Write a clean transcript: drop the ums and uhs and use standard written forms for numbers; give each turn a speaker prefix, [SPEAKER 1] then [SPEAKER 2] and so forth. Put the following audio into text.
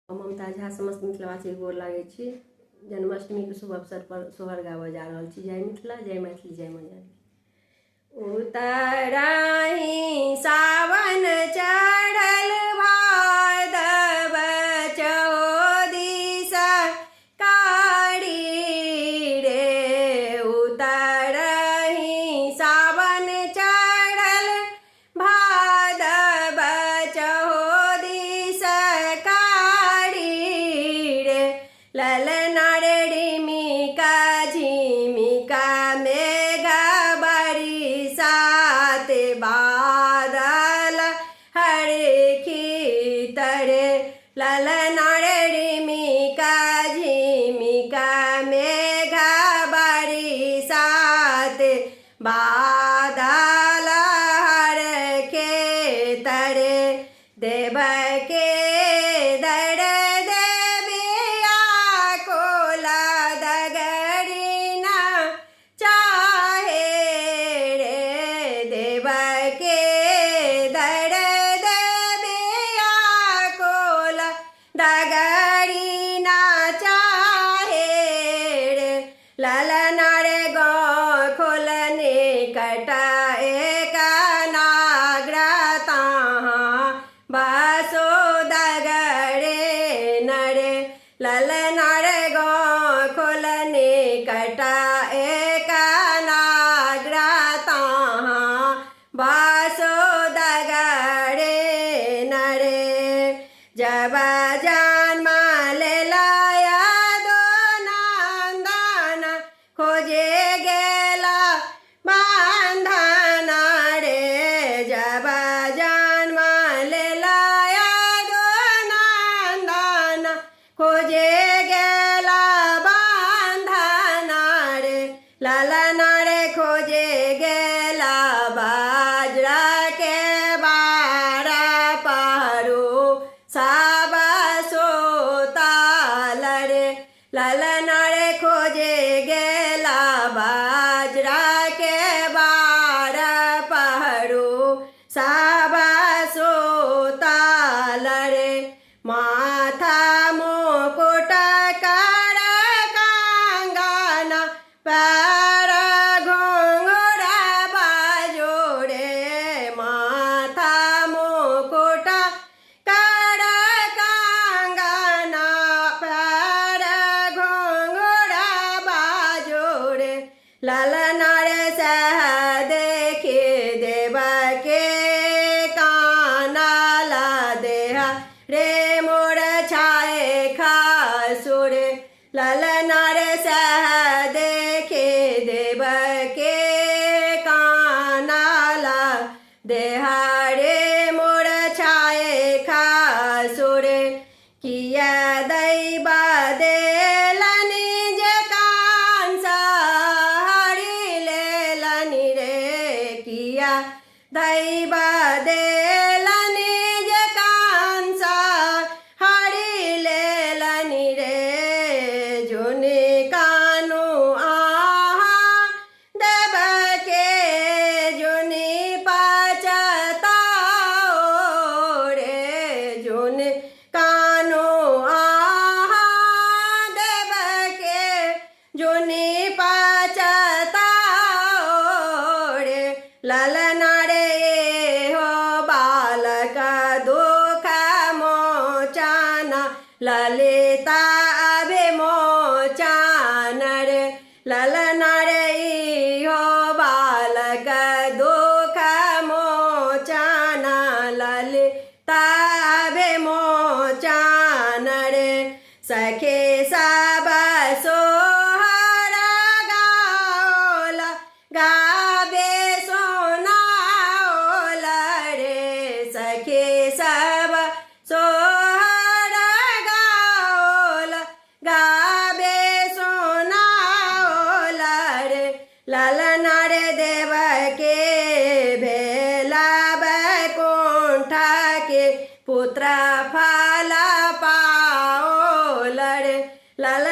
[SPEAKER 1] ममता झा समस्त मिथिलावासी गोर लागै छी। जन्माष्टमी के शुभ अवसर पर सोहर गाबऽ जा रहल छी। जय मिथिला, जय मैथिली, जय मैया। उतराही सावन चढ़ल भादव चौदिस कारी रे। उतराही सावन चढ़ल भादव चौदिस कारी रे। ललना रे डिमिका झिमिका मेघ बरसात बादल हरखी तरे। ललना रे डिमिका झिमिका मेघ बरसात बादल हरखे तरे। देव के दर देविया कोला दगड़ी ना चाहे रे। देव के दर देविया कोला दगड़ी ना चाहे रे। ललना रे गो खोलने कटाए का नाग्रता बसो दगड़े नरे। ललना रे गो खोलने कटाए का नाग्रता बसो दगड़े नरे। जब जन्म ले लाया दो नंदन खोजे गेला बंधन रे। जब जन्म ले लाया दो नंदन खोजे गेला बंधन रे। ललना रे खोजे गेला बाजरा के बार पहरू सब सोताल रे। ललना रे खोजे गेला बाजरा के बार पहरू सब सोताल रे। माथा मुकुट कर कंगन पैर घुंघरा बाजोड़े। माथा मुकुट कर कंगन पैर घुंघरा बाजोड़े। ललना रे सह देखे देव के कानला देहा रे मोर छाए खासुर। ललना रे सह देखे देव के कानला देहा रे मोर छाए खासुर। किया दैव देलनि जे कांसा हरि लेलनि रे। किया दैव देलनि जे कांसा हरि लेलनि रे। जुनि कानु आहा देव के जुनि पचताओ रे। जुनि कानु आहा देव के जुनि पचताओ रे। ललना रे हो बालक दुख मोचन ललिता अभिमोचन रे। ललना रे हो बालक दुख मोचन ललिता अभिमोचन रे। सखे सब सोहर गाओल गाबे सोनाओल रे। सखे सब सोहर गाओल गाबे सोनाओल रे। ललना रे देव के भेला बैकुंठ के पुत्र फल पाओल रे। ललना